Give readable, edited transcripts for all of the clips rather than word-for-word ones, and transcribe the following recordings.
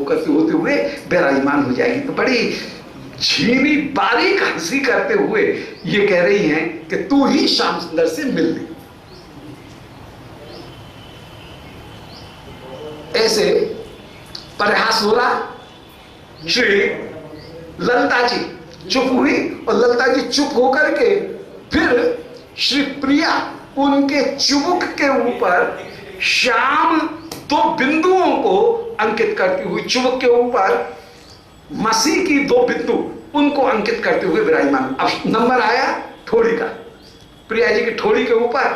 होते हुए विराजमान हो जाएगी। तो बड़ी झीनी बारीक हंसी करते हुए ये कह रही हैं कि तू ही श्याम सुंदर से मिल ले। ऐसे प्रयास हो रहा, श्री ललिता जी चुप हुई और ललिता जी चुप होकर के फिर श्री प्रिया उनके चुबुक के ऊपर श्याम दो बिंदुओं को अंकित करती हुई, चुबुक के ऊपर मसी की दो बिंदु उनको अंकित करते हुए विराजमान। अब नंबर आया ठोड़ी का, प्रिया जी की ठोड़ी के ऊपर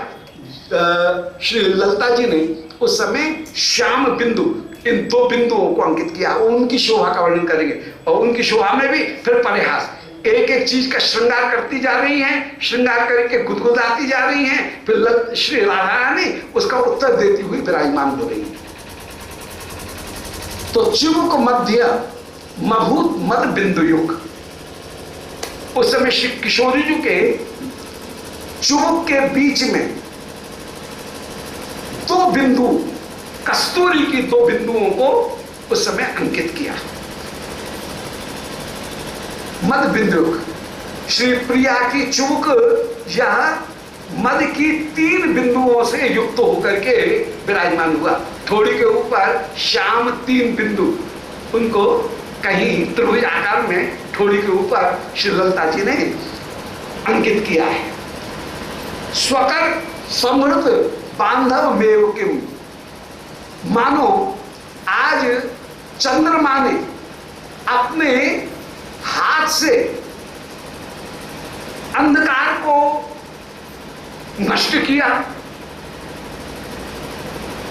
श्री ललिता जी ने उस समय श्याम बिंदु, इन दो बिंदुओं को अंकित किया। उनकी शोभा का वर्णन करेंगे और उनकी शोभा में भी फिर परिहास, एक एक चीज का श्रृंगार करती जा रही हैं, श्रृंगार करके गुदगुदाती जा रही हैं, फिर श्री राधा रानी उसका उत्तर देती हुई विराजमान हो रही है। तो चिबुक मध्य मभूत मद बिंदु युग, उस समय श्री किशोरी जी के चुबुक के बीच में दो बिंदु, कस्तूरी की दो बिंदुओं को उस समय अंकित किया। मद बिंदु, श्री प्रिया की चुबुक यह मद की 3 बिंदुओं से युक्त होकर के विराजमान हुआ। थोड़ी के ऊपर श्याम 3 बिंदु, उनको कहीं त्रिभुज आकार में थोड़ी के ऊपर श्री ललिता जी ने अंकित किया है। स्वकर समृद्ध बांधव मेव किम, मानो आज चंद्रमा ने अपने हाथ से अंधकार को नष्ट किया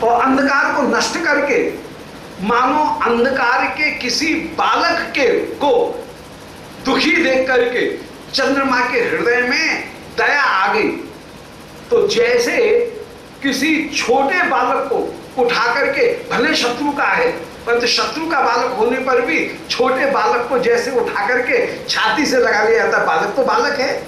और अंधकार को नष्ट करके मानो अंधकार के किसी बालक के को दुखी देख करके चंद्रमा के हृदय में दया आ गई। तो जैसे किसी छोटे बालक को उठा करके, भले शत्रु का है परंतु शत्रु का बालक होने पर भी छोटे बालक को जैसे उठा करके छाती से लगा लिया जाता है, बालक तो बालक है,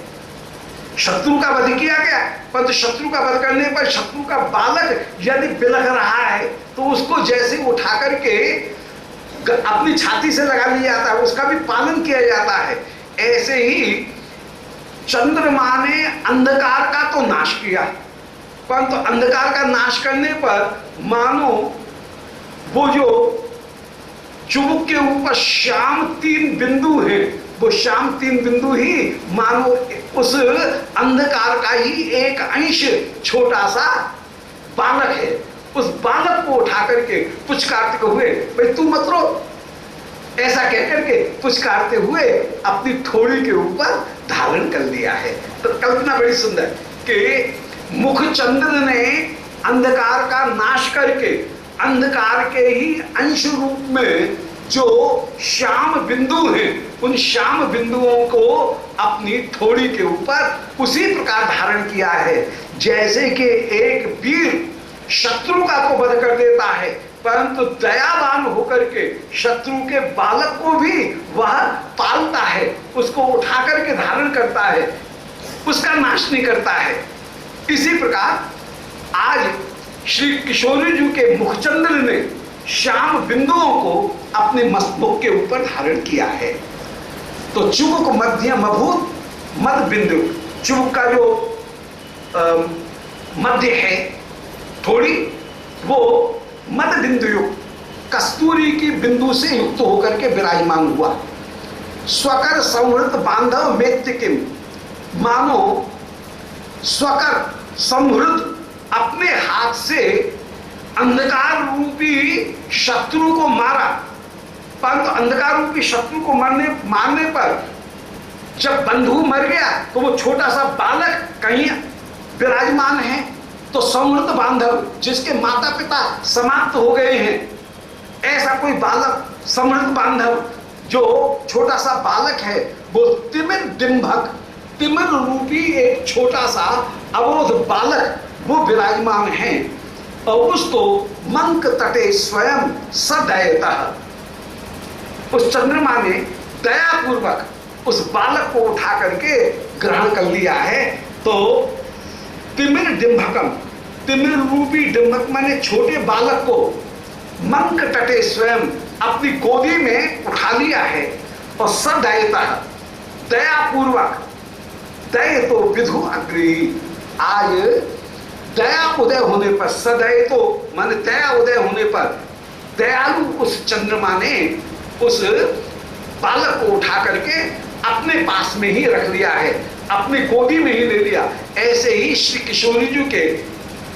शत्रु का वध किया गया परंतु शत्रु का वध करने पर शत्रु का बालक यदि बिलख रहा है तो उसको जैसे उठा करके अपनी छाती से लगा लिया जाता है, उसका भी पालन किया जाता है। ऐसे ही चंद्रमा ने अंधकार का तो नाश किया, परंतु अंधकार का नाश करने पर मानो वो जो चुबुक के ऊपर श्याम 3 बिंदु हैं, वो श्याम 3 बिंदु ही मानो उस अंधकार का ही एक अंश छोटा सा बालक है। उस बालक को उठा करके पुचकारते हुए, भाई तू मत रो, ऐसा कहकर के पुचकारते हुए अपनी थोड़ी के ऊपर धारण कर लिया है। तो कल्पना बड़ी सुंदर कि मुख चंद्र ने अंधकार का नाश करके अंधकार के ही अंश रूप में जो श्याम बिंदु हैं, उन श्याम बिंदुओं को अपनी थोड़ी के ऊपर उसी प्रकार धारण किया है जैसे कि एक वीर शत्रु का तो वध कर देता है परंतु दयावान होकर के शत्रु के बालक को भी वह पालता है, उसको उठा करके धारण करता है, उसका नाश नहीं करता है। इसी प्रकार आज श्री किशोरी जी के मुखचंद्र ने श्याम बिंदुओं को अपने मस्तक के ऊपर धारण किया है। तो चुबुक मध्य मभूत मद बिंदु, चुबुक का जो मध्य है थोड़ी, वो मद बिंदु युक्त कस्तूरी की बिंदु से युक्त होकर के विराजमान हुआ। स्वकर समृद्ध बांधव मेत्य किम, मानो स्वकर समृद्ध अपने हाथ से अंधकार रूपी शत्रु को मारा, परंतु अंधकार रूपी शत्रु को मारने पर जब बंधु मर गया तो वो छोटा सा बालक कहीं विराजमान है। तो समृद्ध बांधव जिसके माता पिता समाप्त हो गए हैं, ऐसा कोई बालक समृद्ध बांधव जो छोटा सा बालक है, वो तिमिर डिंभक, तिमिर रूपी एक छोटा सा अवरोध बालक वो विराजमान है और उसको मंक तटे स्वयं सदयतः, उस चंद्रमा ने दयापूर्वक उस बालक को उठा करके ग्रहण कर लिया है। तो तिमिर डिंभकम, तिमिर रूपी डिंभक माने छोटे बालक को मंक तटे स्वयं अपनी गोदी में उठा लिया है और सदयता दयापूर्वक, दया तो विधु अग्री, आज दया उदय होने पर, सदय तो माने दया उदय होने पर दयालु उस चंद्रमा ने उस बालक को उठा करके अपने पास में ही रख लिया है, अपनी गोदी में ही ले लिया। ऐसे ही श्री किशोरी जी के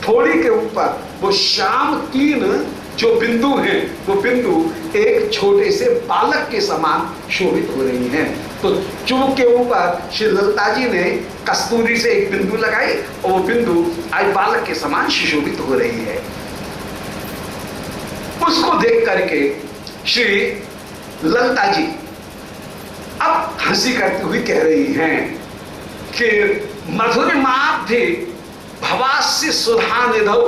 थोड़ी के ऊपर वो श्याम 3 जो बिंदु हैं, वो बिंदु एक छोटे से बालक के समान शोभित हो रही हैं। तो चुबुक के ऊपर श्री ललिता जी ने कस्तूरी से एक बिंदु लगाई और वो बिंदु आज बालक के समान सुशोभित हो रही है। उसको देख करके श्री ललिता जी अब हंसी करती हुई कह रही हैं कि मधुरिमाब्धि भवास्य सुधा निधौ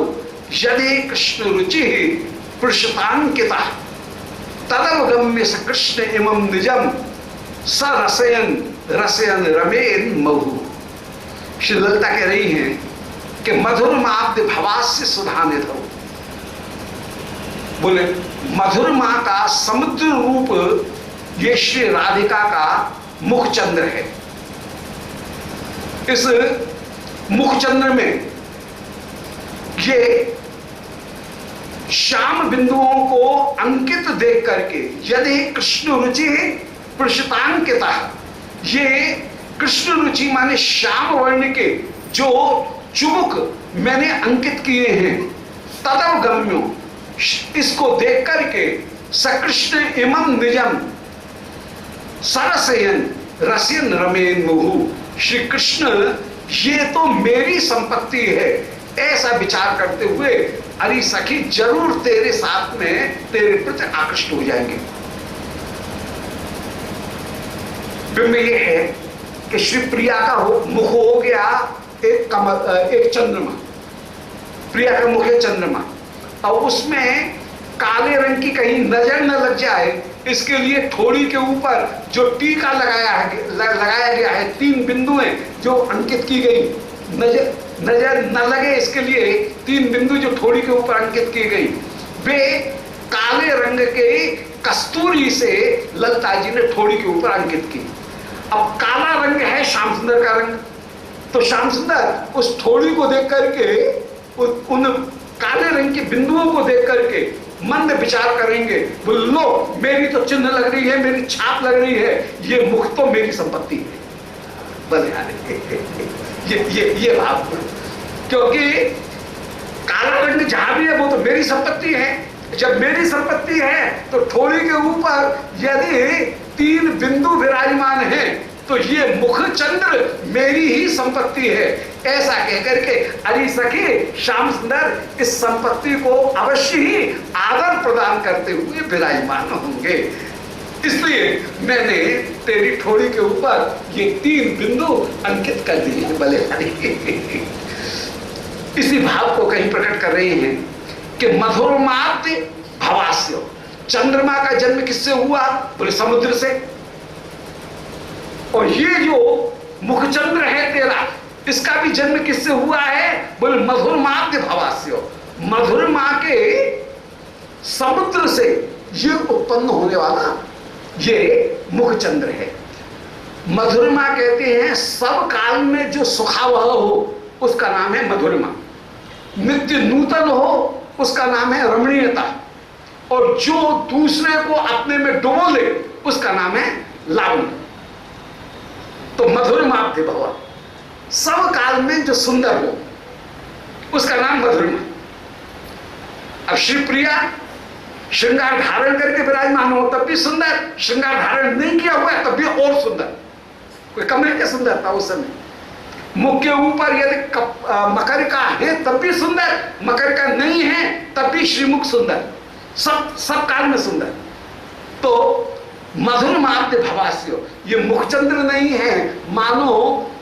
यदि कृष्ण रुचि पृषतांकिता तदवगम्य स कृष्ण इमं निजम स रसयन रसयन रमेन महु। श्री ललिता कह रही हैं कि मधुरिमाब्धि भवास्य सुधा निधौ, बोले मधुरमा का समुद्र रूप ये श्री राधिका का मुखचंद्र है। इस मुखचंद्र में ये श्याम बिंदुओं को अंकित देख करके यदि कृष्ण रुचि पृषतांकिता, ये कृष्ण रुचि माने श्याम वर्ण के जो चुबुक मैंने अंकित किए हैं, तदवगम्यो, इसको देख करके सकृष्ण इमं निजम सरसयन रसियन रमेन मुहु, श्री कृष्ण ये तो मेरी संपत्ति है, ऐसा विचार करते हुए अरे सखी जरूर तेरे साथ में तेरे प्रति आकृष्ट हो जाएंगे। बिंब ये है कि श्री प्रिया का मुख हो गया एक कमल, एक चंद्रमा, प्रिया का मुख है चंद्रमा, और उसमें काले रंग की कहीं नजर न लग जाए इसके लिए थोड़ी के ऊपर जो टीका लगाया गया है, 3 बिंदुएं जो अंकित की गई, नजर न लगे इसके लिए 3 बिंदु जो थोड़ी के ऊपर अंकित की गई, वे काले रंग के कस्तूरी से ललिता जी ने थोड़ी के ऊपर अंकित की। अब काला रंग है श्याम सुंदर का रंग, तो श्याम सुंदर उस थोड़ी को देख करके उन काले रंग के बिंदुओं को देख करके मन में विचार करेंगे, बोलो मेरी तो चिन्ह लग रही है, मेरी छाप लग रही है, ये मुख तो मेरी संपत्ति है। ये भाव, क्योंकि काला रंग जहां भी है वो तो मेरी संपत्ति है। जब मेरी संपत्ति है तो थोड़ी के ऊपर यदि 3 बिंदु विराजमान हैं तो ये मुख चंद्र मेरी ही संपत्ति है। ऐसा कहकर के अरे सखी श्याम सुंदर इस संपत्ति को अवश्य ही आदर प्रदान करते हुए विराजमान होंगे, इसलिए मैंने तेरी ठोड़ी के ऊपर ये 3 बिंदु अंकित कर दिए। भले इसी भाव को कहीं प्रकट कर रहे हैं कि मधुरमात भवास्य, चंद्रमा का जन्म किससे हुआ? बोले समुद्र से। और ये जो मुखचंद्र है तेरा, इसका भी जन्म किससे हुआ है? बोले मधुरमात भवास्य, मधुरमा के समुद्र से ये उत्पन्न होने वाला ये मुखचंद्र है। मधुरमा कहते हैं सब काल में जो सुखावह हो उसका नाम है मधुरमा, नित्य नूतन हो उसका नाम है रमणीयता, और जो दूसरे को अपने में डुबो ले उसका नाम है लावण्य। तो मधुरमाब्धि भवा, सब काल में जो सुंदर हो उसका नाम मधुरमा। अब श्री प्रिया श्रृंगार धारण करके विराजमान हो तब भी सुंदर, श्रृंगार धारण नहीं किया हुआ है तब भी और सुंदर, कोई कम है क्या सुंदरता उस समय? मुख के ऊपर यदि मकर का है तब भी सुंदर, मकर का नहीं है तब भी श्रीमुख सुंदर, सब काल में सुंदर। तो मधुरमाब्धि भवास्य, ये मुखचंद्र नहीं है, मानो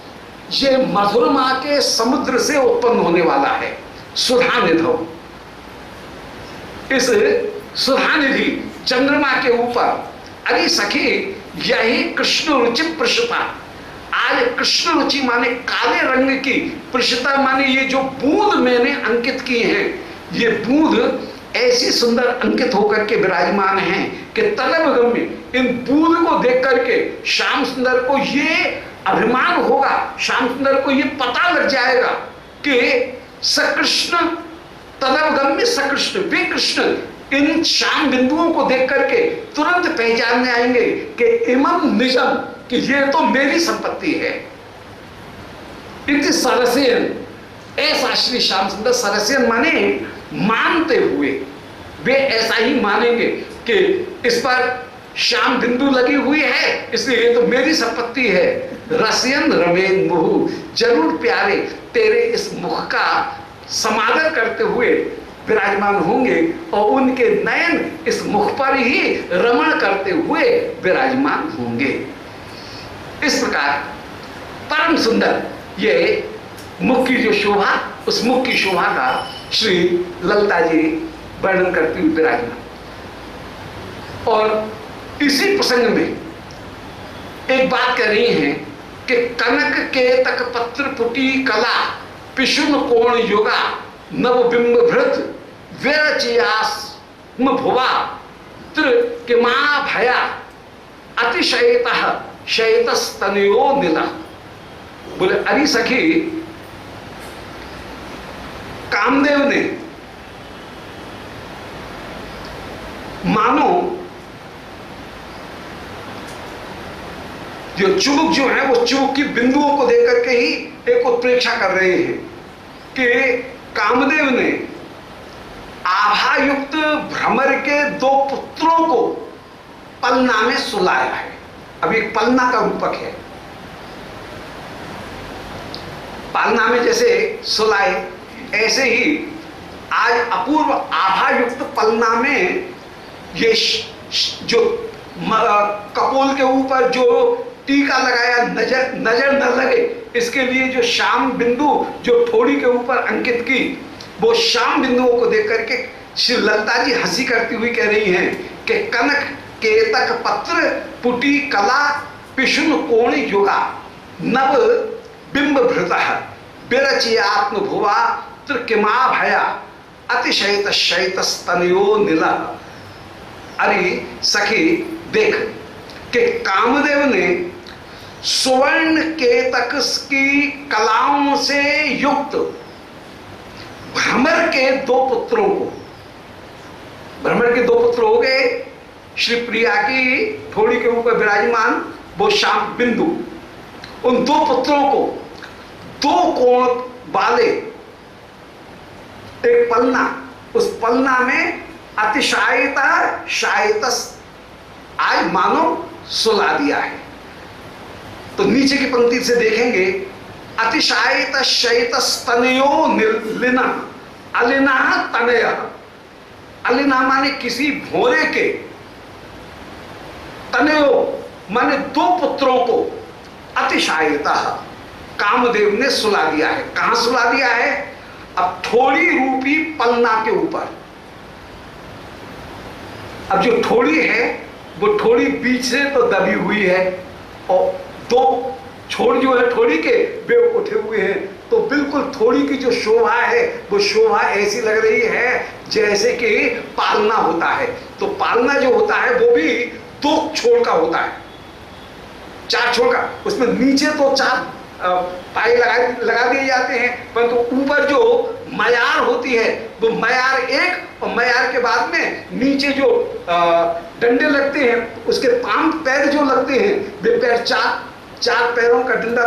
ये मधुरमा के समुद्र से उत्पन्न होने वाला है। सुधा निधौ, इस सुधा निधि चंद्रमा के ऊपर अरे सखी यही कृष्ण रुचि पृषता, आज कृष्ण रुचि माने काले रंग की, पृषता माने ये जो बूंद मैंने अंकित की हैं, ये बूंद ऐसी सुंदर अंकित होकर के विराजमान हैं कि तलब गम्य इन बूंद को देख करके श्याम सुंदर को ये अभिमान होगा, श्याम सुंदर को ये पता लग जाएगा कि सकृष्ण तलब गम्य सकृष्ण, वे कृष्ण इन श्याम बिंदुओं को देख करके तुरंत पहचानने आएंगे कि इमम निजम, कि ये तो मेरी संपत्ति है। इति सरसेन, ऐसा श्री श्याम सुंदर, सरसेन माने मानते हुए, वे ऐसा ही मानेंगे कि इस पर श्याम बिंदु लगी हुई है, इसलिए ये तो मेरी संपत्ति है। रसियन रमेन मुहु, जरूर प्यारे तेरे इस मुख का समादर करते हुए विराजमान होंगे और उनके नयन इस मुख पर ही रमण करते हुए विराजमान होंगे। इस प्रकार परम सुंदर ये मुख की जो शोभा, उस मुख की शोभा का श्री ललिता जी वर्णन करती हुई विराजमान। और इसी प्रसंग में एक बात कह रही हैं कि कनक के तक पत्र पुटी कला पिशुन कोण योगा नव बिंब भृत विरचियास्म भुवा त्रिकिमा भया अतिशयतः शयतस्तनयो नीला। बोले अरे सखी, कामदेव ने मानो जो चुबुक जो है वो चुबुक की बिंदुओं को देख करके ही एक उत्प्रेक्षा कर रहे हैं कि कामदेव ने आभायुक्त भ्रमर के दो पुत्रों को पलना में सुलाया है। अब एक पलना का रूपक है, पालना में जैसे सुलाए, ऐसे ही आज अपूर्व आभायुक्त पलना में ये जो कपोल के ऊपर जो टीका लगाया नजर न लगे, इसके लिए जो श्याम बिंदु जो ठोड़ी के ऊपर अंकित की, वो श्याम बिंदुओं को देख करके श्री ललिता जी हंसी करती हुई कह रही हैं कि कनक केतक पत्र पुटी कला पिशुन कोण युगा नव बिंब भृतः विरचियात्म भुवा त्रिकिमा भया अतिशयत शयतस्तनयो नीला। अरे सखी देख कि कामदेव ने सुवर्ण केतक की कलाओं से युक्त भ्रमर के दो पुत्रों को, भ्रमर के दो पुत्र हो गए श्री प्रिया की ठोड़ी के ऊपर विराजमान वो श्याम बिंदु, उन दो पुत्रों को दो कोण वाले एक पलना, उस पलना में अतिशायता शायतस आज मानो सुला दिया है। तो नीचे की पंक्ति से देखेंगे अतिशायत शयत स्तनयो लिना, अलिना तनय, अलिना माने किसी भोरे के, तनयो माने दो पुत्रों को अतिशायता कामदेव ने सुला दिया है। कहां सुला दिया है? अब ठोड़ी रूपी पलना के ऊपर। अब जो ठोड़ी है वो ठोड़ी बीच से तो दबी हुई है और दो छोड़ जो है ठोड़ी के वे उठे हुए हैं, तो बिल्कुल थोड़ी की जो शोभा है वो शोभा ऐसी लग रही है जैसे कि पालना होता है। तो पालना जो होता है वो भी दो छोड़ का होता है, चार छोड़ का, उसमें नीचे तो चार पाए लगा दिए जाते हैं, परंतु ऊपर जो मयार होती है वो मयार एक, और मयार के बाद में नीचे जो डंडे लगते हैं उसके पांव पैर जो लगते हैं वे पैर चार पैरों का डंडा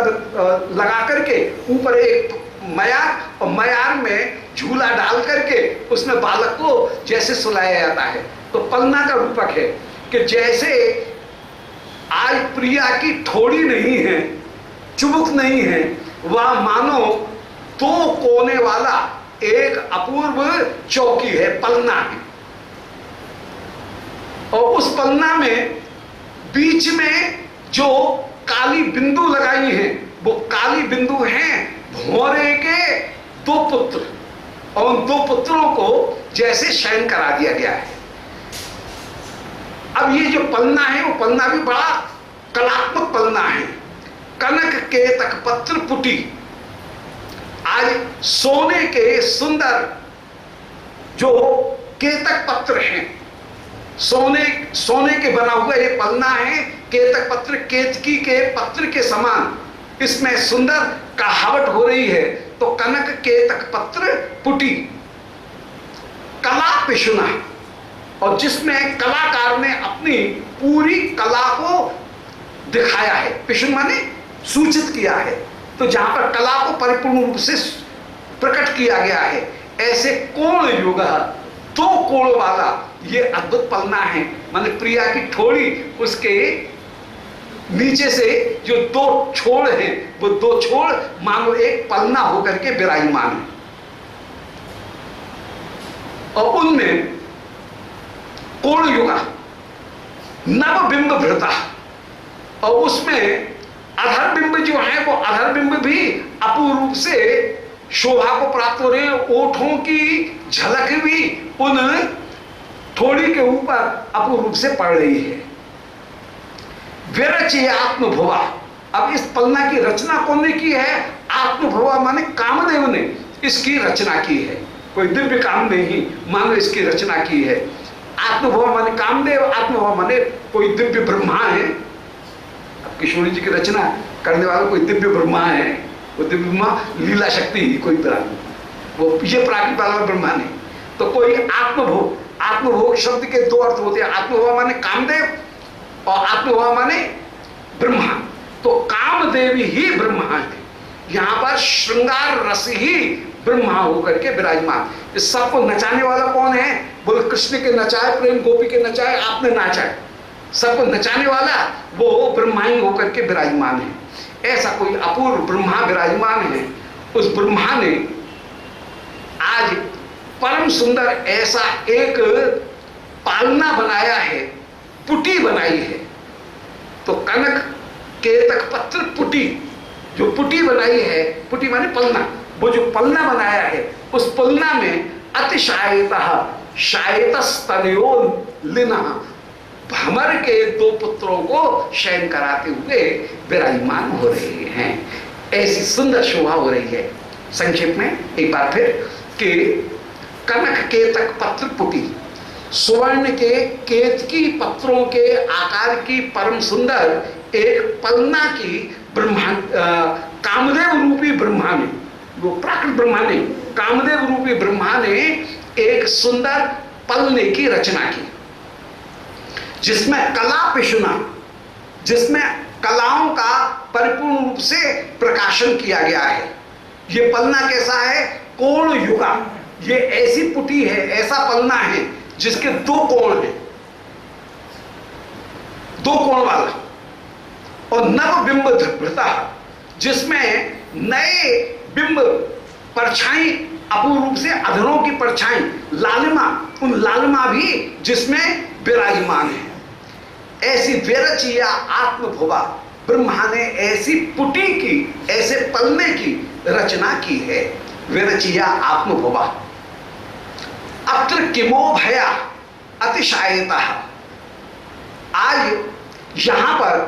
लगा करके ऊपर एक मयार, और मयार में झूला डाल करके उसमें बालक को जैसे सुलाया जाता है। तो पलना का रूपक है कि जैसे आज प्रिया की ठोड़ी नहीं है, चुबुक नहीं है, वह मानो दो कोने वाला एक अपूर्व चौकी है, पलना है, और उस पलना में बीच में जो काली बिंदु लगाई हैं वो काली बिंदु हैं भौरे के दो पुत्र, और उन दो पुत्रों को जैसे शयन करा दिया गया है। अब ये जो पलना है वो पलना भी बड़ा कलात्मक पलना है। कनक के तक पत्र पुटी, आज सोने के सुंदर जो केतक पत्र हैं, सोने के बना हुआ ये पलना है। केतक पत्र केतकी के पत्र के समान इसमें सुंदर कहावट हो रही है। तो कनक केतक पत्र पुटी कला पिशुना, और जिसमें कलाकार ने अपनी पूरी कला को दिखाया है। पिशुन माने सूचित किया है। तो जहां पर कला को परिपूर्ण रूप से प्रकट किया गया है, ऐसे कोण युग, दो कोण वाला ये अद्भुत पलना है। माने प्रिया की ठोड़ी, उसके नीचे से जो दो छोड़ हैं, वो दो छोड़ मानो एक पलना होकर के विराजमान है, और उनमें कोण युगा नव बिंब भृता, और उसमें अधर बिंब जो है वो अधर बिंब भी अपूर्व रूप से शोभा को प्राप्त हो रहे हैं। ओठों की झलक भी उन थोड़ी के ऊपर अपूर्व रूप से पड़ रही है। विरचि आत्मभुवा, अब इस पलना की रचना कौन ने की है? आत्मभुवा माने कामदेव ने इसकी रचना की है। कोई दिव्य काम नहीं, मानो इसकी रचना की है। आत्मभुवा माने कामदेव, आत्मभुवा माने कोई दिव्य ब्रह्मा है। अब किशोरी जी की रचना करने वाला कोई दिव्य ब्रह्मा है, वो दिव्य ब्रह्मा लीला शक्ति ही कोई प्राणी, वो ये प्राकृत वाला ब्रह्मा नहीं। तो कोई आत्मभोग, आत्मभोग शब्द के दो अर्थ होते हैं। आत्मभोग माने कामदेव और आत्मभोग माने ब्रह्मा। तो कामदेव ही ब्रह्मा है, यहाँ पर श्रृंगार रस ही ब्रह्मा होकर के विराजमान। इस सबको नचाने वाला कौन है? बोले कृष्ण के नचाए, प्रेम गोपी के नचाए, आपने नाचा। सबको नचाने वाला वो ब्रह्मा ही होकर के विराजमान है। ऐसा कोई अपूर्व ब्रह्मा विराजमान है। उस ब्रह्मा ने आज परम सुंदर ऐसा एक पालना बनाया है, पुटी बनाई है। तो कनक केतक पत्र पुटी, जो पुटी बनाई है, पुटी माने पलना, वो जो पलना बनाया है, उस पलना में अतिशायितः शायितस्तनयो लिना, भ्रमर के दो पुत्रों को शयन कराते हुए विराजमान हो रहे हैं। ऐसी सुंदर शोभा हो रही है। संक्षेप में एक बार फिर कि कनक केतक पत्र पुटी, स्वर्ण के केतकी पत्रों के आकार की परम सुंदर एक पलना की ब्रह्मा, कामदेव रूपी ब्रह्मा ने, वो प्राकृत ब्रह्मा ने, कामदेव रूपी ब्रह्मा ने एक सुंदर पलने की रचना की, जिसमें कला पिशुना, जिसमें कलाओं का परिपूर्ण रूप से प्रकाशन किया गया है। ये पलना कैसा है? कोण युगा, ये ऐसी पुटी है, ऐसा पलना है जिसके दो कोण हैं, दो कोण वाला, और नव बिंब भृता, जिसमें नए बिंब परछाई, अपूर्व रूप से अधरों की परछाई, लालिमा, उन लालिमा भी जिसमें विराजमान है। ऐसी विरचिया आत्मभुवा, ब्रह्मा ने ऐसी पुटी की, ऐसे पलने की रचना की है। विरचिया आत्मभुवा अत्र किमो भया अतिशायितः, आज यहां पर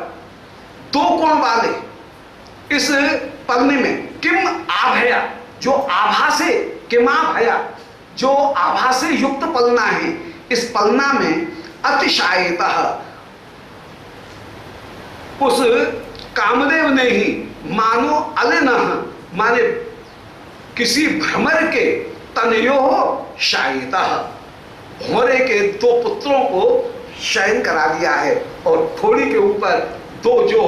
दो कोण वाले इस पलने में किम आभया, जो आभा से, किमा भया, जो आभा से युक्त पलना है, इस पलना में अतिशायितः, उस कामदेव ने ही मानो अलिनः, माने किसी भ्रमर के तनयो शायितः, भौरे के दो पुत्रों को शयन करा दिया है, और थोड़ी के ऊपर दो जो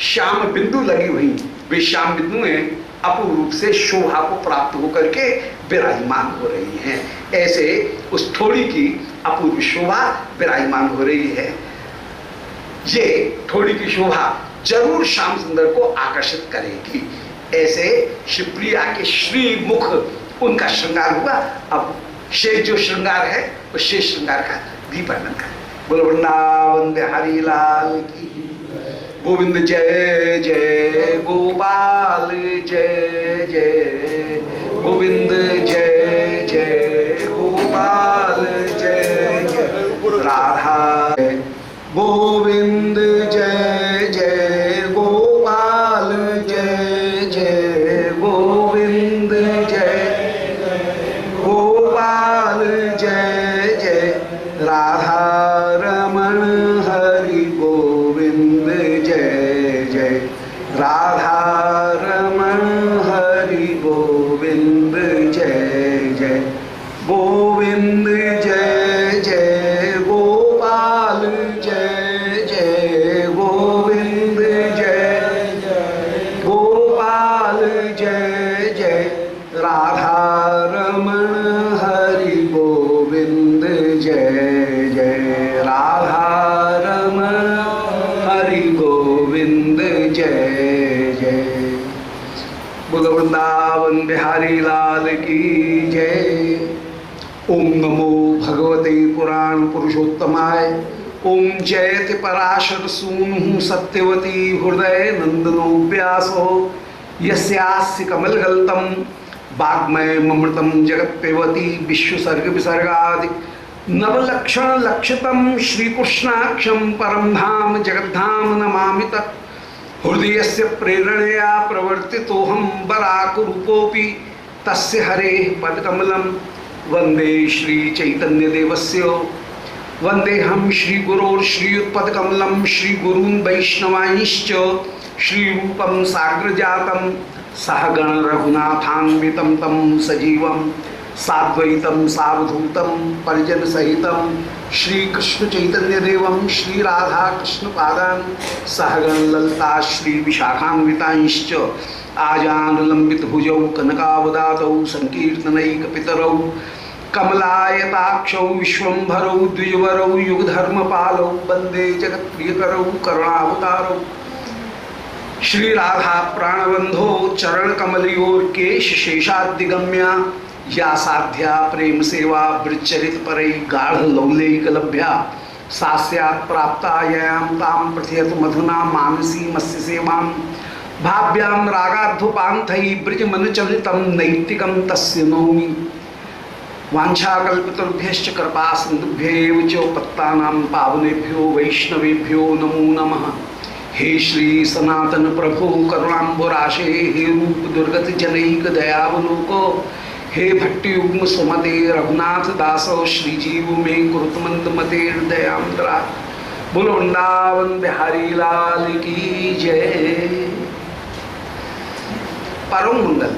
श्याम बिंदु लगी हुई, वे श्याम बिंदुएं अपूर्व रूप से शोभा को प्राप्त होकर के विराजमान हो रही हैं। ऐसे उस थोड़ी की अपूर्व शोभा विराजमान हो रही है। ये थोड़ी की शोभा जरूर श्याम सुंदर को आकर्षित करेगी। ऐसे शिवप्रिया के श्री मुख उनका श्रृंगार हुआ। अब शेष जो श्रृंगार है वो शेष श्रृंगार का भी वर्णन करें। बोलो वृंदावन बिहारी लाल की, गोविंद जय जय गोपाल जय जय, गोविंद जय जय गोपाल जय जय, राधा गोविंद जय जय गोपाल जय जय, गोविंद जय गोपाल जय वृंदावन बिहारी लाल की जय। ओम नमो भगवते पुराण पुरुषोत्तमाय। ओम जयति पराशर सूनु सत्यवती हृदय नंदनो व्यासो यस्यास्य कमलगल्तम वाग्मय ममृतम जगत्पेवती विश्वसर्ग विसर्गादि नवलक्षण लक्षितम श्रीकृष्णाक्षम परम धाम जगद्धाम नमामि तत्। हृदयस्य प्रेरणया प्रवर्तितोऽहं बराकरूपोऽपि तस्य हरेः पदकमलं वन्दे श्रीचैतन्यदेवस्य। वन्देऽहं श्रीगुरोर्श्रीयुत्पदकमलं श्रीगुरून् वैष्णवांश्च श्रीरूपं साग्रजातं सहगण रघुनाथान्वितं तं सजीवं साद्वैतं सावधूतं परिजन सहितं श्रीकृष्ण चैतन्यदेवं श्रीराधाकृष्णपादान् सहगण ललिता श्रीविशाखान्वितांश्च आजानुलम्बित भुजौ कनकावदातौ संकीर्तनैकपितरौ कमलायताक्षौ विश्वम्भरौ द्विजवरौ युगधर्मपालौ वन्दे जगत्प्रियकरौ करुणावतारौ श्री राधा प्राणबंधो चरण कमलयोर्केश शेषादिगम्या या साध्या प्रेम सेवा वृच्चरित परई गाढ़ लौलैकलभ्या सास्यात् प्राप्तायां तां प्रथयत मधुना मानसी मत्स्य सेवां भाव्यां रागाध्वपान्थै ब्रजमनचलितं नैतिकं तस्य नौमि। वाञ्छाकल्पतरुभ्यश्च कृपा सिन्धुभ्यैव च पत्तानां पावनेभ्यो वैष्णवेभ्यो नमो नमः। हे श्री सनातन प्रभु करुणाम्बुराशे हे रूप दुर्गत जनैक दयावलोको हे भट्टयुग्म सुमते रघुनाथ दासो श्रीजीव में कुरुतमंद मते हृदयांतरा। बोलो वृंदावन बिहारी लाल की जय। परम मंगल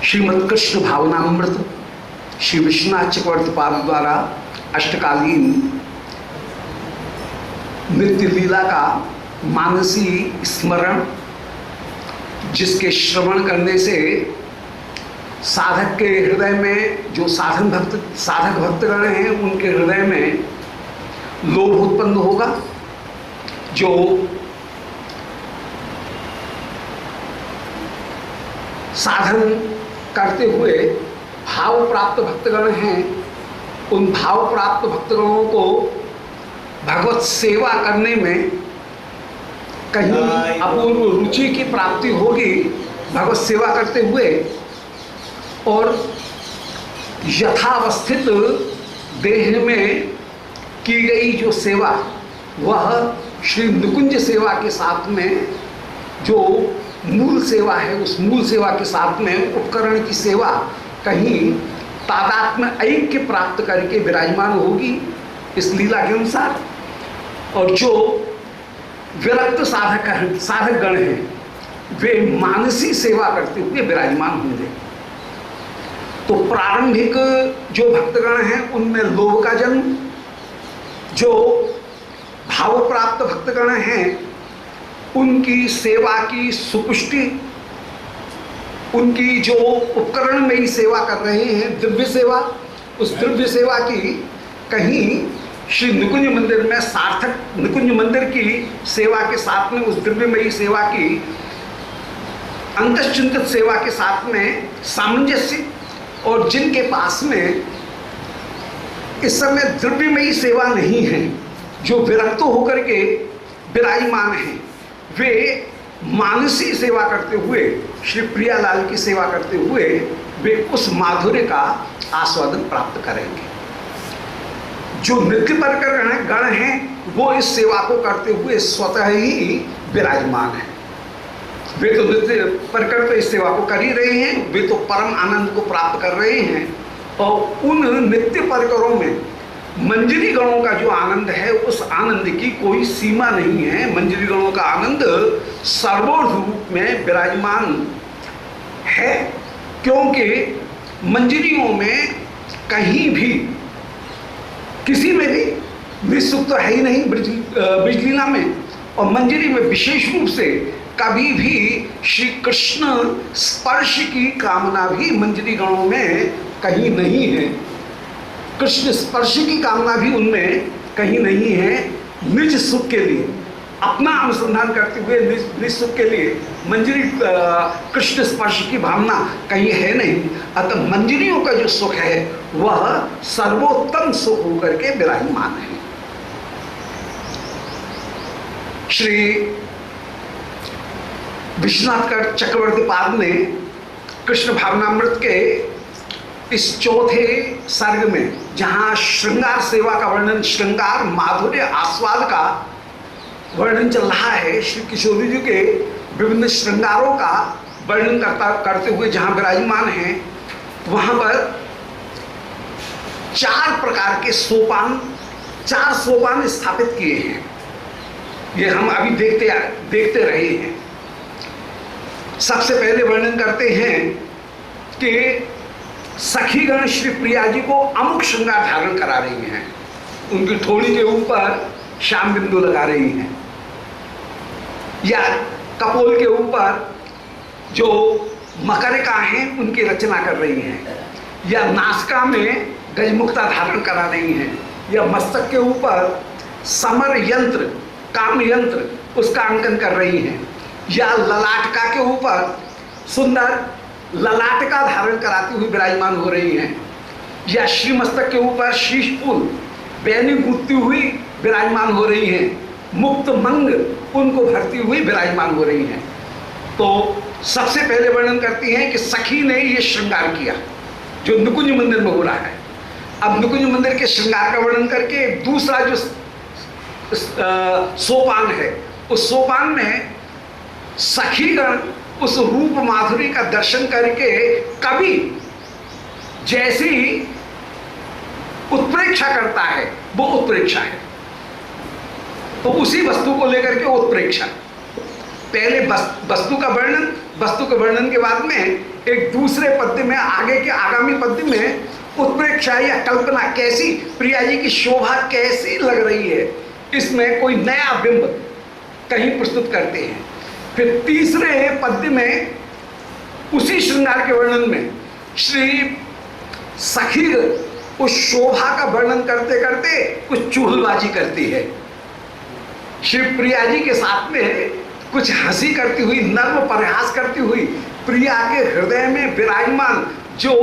श्रीमद कृष्ण भावनामृत श्री विश्वनाथ चक्रवर्ती पाद द्वारा अष्टकालीन नित्य लीला का मानसी स्मरण, जिसके श्रवण करने से साधक के हृदय में जो साधक भक्तगण हैं उनके हृदय में लोभ उत्पन्न होगा। जो साधन करते हुए भाव प्राप्त भक्तगण हैं, उन भाव प्राप्त भक्तगणों को भगवत सेवा करने में कहीं अपूर्व रुचि की प्राप्ति होगी भगवत सेवा करते हुए, और यथावस्थित देह में की गई जो सेवा वह श्री निकुंज सेवा के साथ में जो मूल सेवा है उस मूल सेवा के साथ में उपकरण की सेवा कहीं तादात्म्य ऐक्य प्राप्त करके विराजमान होगी इस लीला के अनुसार। और जो विरक्त साधक गण हैं वे मानसी सेवा करते हुए विराजमान होंगे। तो प्रारंभिक जो भक्तगण हैं उनमें लोभ का जन्म, जो भाव प्राप्त भक्तगण हैं उनकी सेवा की सुपुष्टि, उनकी जो उपकरण में ही सेवा कर रहे हैं दिव्य सेवा, उस दिव्य सेवा की कहीं श्री निकुंज मंदिर में सार्थक निकुंज मंदिर की सेवा के साथ में उस दिव्यमयी सेवा की अंतश्चिंतित सेवा के साथ में सामंजस्य, और जिनके पास में इस समय दिव्यमयी सेवा नहीं है, जो विरक्त होकर के विराजमान हैं, वे मानसी सेवा करते हुए श्री प्रियालाल की सेवा करते हुए वे उस माधुर्य का आस्वादन प्राप्त करेंगे। जो नृत्य पर गण हैं वो इस सेवा को करते हुए स्वतः ही विराजमान हैं। वे तो नृत्य परकर तो इस सेवा को कर ही रहे हैं, वे तो परम आनंद को प्राप्त कर रहे हैं। और उन नित्य परकरों में मंजरी गणों का जो आनंद है उस आनंद की कोई सीमा नहीं है। मंजरी गणों का आनंद सर्वोच्च रूप में विराजमान है, क्योंकि मंजरियों में कहीं भी किसी में भी निःसुख तो है ही नहीं ब्रजलीला में, और मंजरी में विशेष रूप से कभी भी श्री कृष्ण स्पर्श की कामना भी मंजरी गणों में कहीं नहीं है। कृष्ण स्पर्श की कामना भी उनमें कहीं नहीं है। निज सुख के लिए अपना अनुसंधान करते हुए निःसुख के लिए मंजरी कृष्ण स्पर्श की भावना कहीं है नहीं। अतः मंजरियों का जो सुख है वह सर्वोत्तम सुख होकर के विराजमान है। श्री विश्वनाथ चक्रवर्ती पाद ने कृष्ण भावनामृत के इस चौथे सर्ग में जहां श्रृंगार सेवा का वर्णन, श्रृंगार माधुर्य आस्वाद का वर्णन चल रहा है, श्री किशोरी जी के विभिन्न श्रृंगारों का वर्णन करते हुए जहां विराजमान हैं, वहां पर चार प्रकार के सोपान, चार सोपान स्थापित किए हैं। ये हम अभी देखते रहे हैं। सबसे पहले वर्णन करते हैं कि सखीगण श्री प्रिया जी को अमुक श्रृंगार धारण करा रही हैं। उनकी ठोड़ी के ऊपर श्याम बिंदु लगा रही हैं, या कपोल के ऊपर जो मकरिका हैं उनकी रचना कर रही हैं, या नासिका में गजमुक्ता धारण करा रही हैं, या मस्तक के ऊपर समर यंत्र, काम यंत्र उसका अंकन कर रही हैं, या ललाटका के ऊपर सुंदर ललाटका धारण कराती हुई विराजमान हो रही हैं, या श्रीमस्तक के ऊपर शीश फूल बैनी गूंथती हुई विराजमान हो रही हैं, मुक्त मंग उनको भरती हुई विराजमान हो रही हैं। तो सबसे पहले वर्णन करती हैं कि सखी ने ये श्रृंगार किया जो निकुंज मंदिर में हो रहा है। अब निकुंज मंदिर के श्रृंगार का वर्णन करके दूसरा जो सोपान है, उस सोपान में सखीगण उस रूप माधुरी का दर्शन करके कभी जैसी उत्प्रेक्षा करता है वो उत्प्रेक्षा है। तो उसी वस्तु को लेकर के उत्प्रेक्षा, पहले वस्तु का वर्णन, वस्तु के वर्णन के बाद में एक दूसरे पद्य में, आगे के आगामी पद्य में उत्प्रेक्षा या कल्पना, कैसी प्रिया जी की शोभा कैसी लग रही है, इसमें कोई नया बिंब कहीं प्रस्तुत करते हैं। फिर तीसरे पद्य में उसी श्रृंगार के वर्णन में श्री सखी उस शोभा का वर्णन करते करते कुछ चुगलबाजी करती है। श्री प्रिया जी के साथ में कुछ हंसी करती हुई, नर्म परिहास करती हुई प्रिया के हृदय में विराजमान जो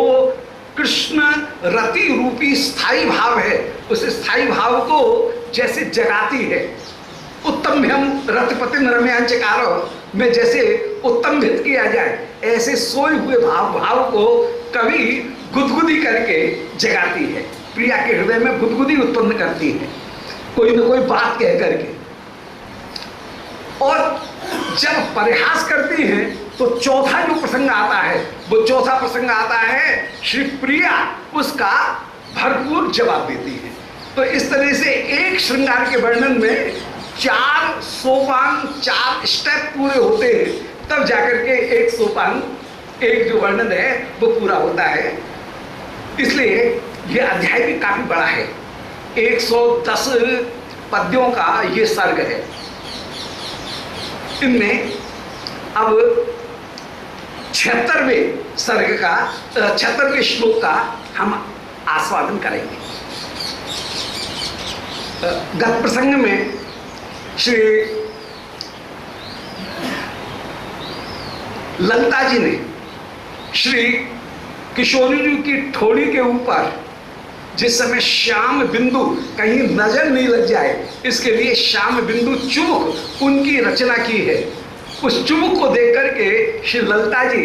कृष्ण रति रूपी स्थायी भाव है, उस स्थायी भाव को जैसे जगाती है। उत्तम्भ्यम रतिपति रम्यांचकारो में जैसे उत्तम्भित किया जाए, ऐसे सोए हुए भाव को कभी गुदगुदी करके जगाती है, प्रिया के हृदय में गुदगुदी उत्पन्न करती है कोई न कोई बात कह करके। और जब परिहास करती हैं तो चौथा जो प्रसंग आता है, वो चौथा प्रसंग आता है श्री प्रिया उसका भरपूर जवाब देती है। तो इस तरह से एक श्रृंगार के वर्णन में चार सोपान, चार स्टेप पूरे होते हैं, तब जाकर के एक सोपान, एक जो वर्णन है वो पूरा होता है। इसलिए यह अध्याय भी काफी बड़ा है, 110 पद्यों का ये सर्ग है। इनमें अब 76वें सर्ग का 76वें श्लोक का हम आस्वादन करेंगे। गत प्रसंग में श्री ललिता जी ने श्री किशोरी जी की ठोड़ी के ऊपर जिस समय श्याम बिंदु कहीं नजर नहीं लग जाए, इसके लिए श्याम बिंदु चुमुक उनकी रचना की है। उस चुमुक को देख करके श्री ललिता जी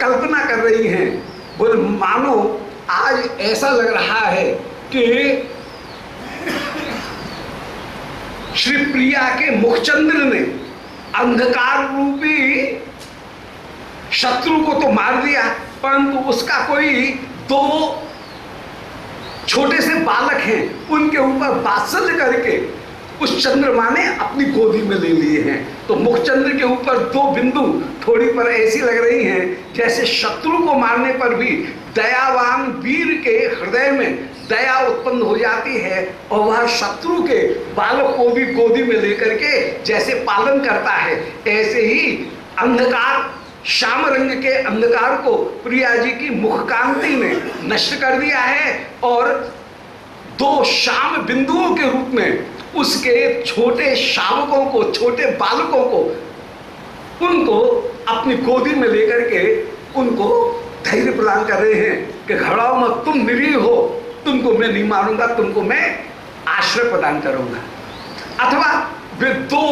कल्पना कर रही हैं, बोले मानो आज ऐसा लग रहा है कि श्री प्रिया के मुखचंद्र ने अंधकार रूपी शत्रु को तो मार दिया, परंतु उसका कोई दो छोटे से बालक हैं उनके ऊपर वात्सल्य करके उस चंद्रमा ने अपनी गोदी में ले लिए हैं। तो मुखचंद्र के ऊपर दो बिंदु थोड़ी पर ऐसी लग रही हैं जैसे शत्रु को मारने पर भी दयावान वीर के हृदय में दया उत्पन्न हो जाती है और वह शत्रु के बालक को भी गोदी में लेकर के जैसे पालन करता है, ऐसे ही अंधकार, श्याम रंग के अंधकार को प्रिया जी की मुखकांति ने नष्ट कर दिया है और दो श्याम बिंदुओं के रूप में उसके छोटे शावकों को, छोटे बालकों को, उनको अपनी गोदी में लेकर के उनको धैर्य प्रदान कर रहे हैं कि घबराओ मत, तुम निरीह हो, तुमको मैं नहीं मारूंगा, तुमको मैं आश्रय प्रदान करूंगा। अथवा वे दो